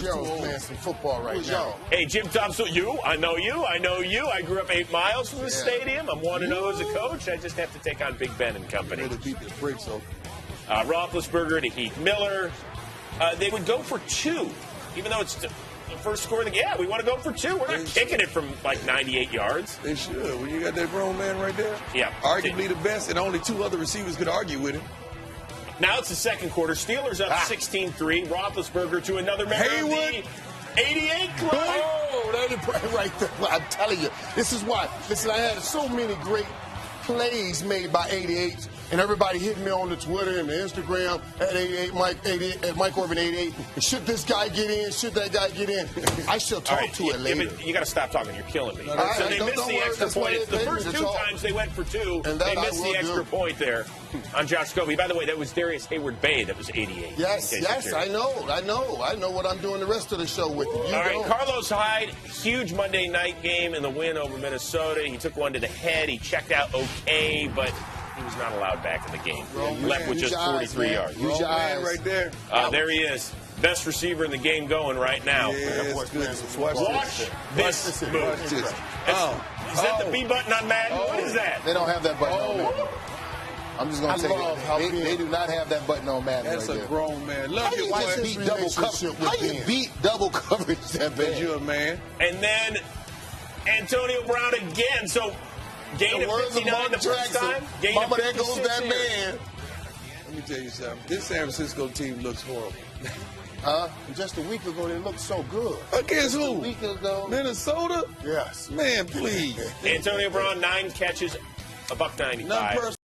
Jones playing some football right now. Hey, Jim Thompson, I know you. I grew up 8 miles from the stadium. I'm 1-0 as a coach. I just have to take on Big Ben and company. Really beat the brakes, though. Roethlisberger to Heath Miller. They would go for 2, even though it's the first score of the game. Yeah, we want to go for 2. We're not kicking it from like 98 yards. They should. When you got that grown man right there. Yeah. Arguably the best, and only 2 other receivers could argue with him. Now it's the second quarter. Steelers up 16-3. Roethlisberger to another member of the 88 club. Oh, that is right there. I'm telling you, this is why. Listen, I had so many great plays made by 88s, and everybody hit me on the Twitter and the Instagram at 88 Mike 88 at Mike Orban 88. Should this guy get in? Should that guy get in? I shall talk to it later. You got to stop talking. You're killing me. So they missed the extra point. The first 2 times they went for 2, and they missed the extra point there on Josh Scobie. By the way, that was Darius Hayward-Bay. That was 88. Yes, I know what I'm doing the rest of the show with. All right, Carlos Hyde, huge Monday night game in the win over Minnesota. He took one to the head. He checked out okay, but he was not allowed back in the game. Left with just 43 yards. Use your eyes right there. There he is. Best receiver in the game going right now. Yeah, Watch this move. Watch this. Is that the B button on Madden? What is that? They don't have that button on Madden. I'm just going to tell you, they do not have that button on Madden. That's a grown man. Love you, How you beat double coverage? How you beat double coverage that bad? You're a man. And then Antonio Brown again. So gain of 59 the first time. Mama, there goes that man. Let me tell you something. This San Francisco team looks horrible. Just a week ago, they looked so good. Against who? A week ago. Minnesota? Yes. Man, please. Antonio Brown, 9 catches, $195.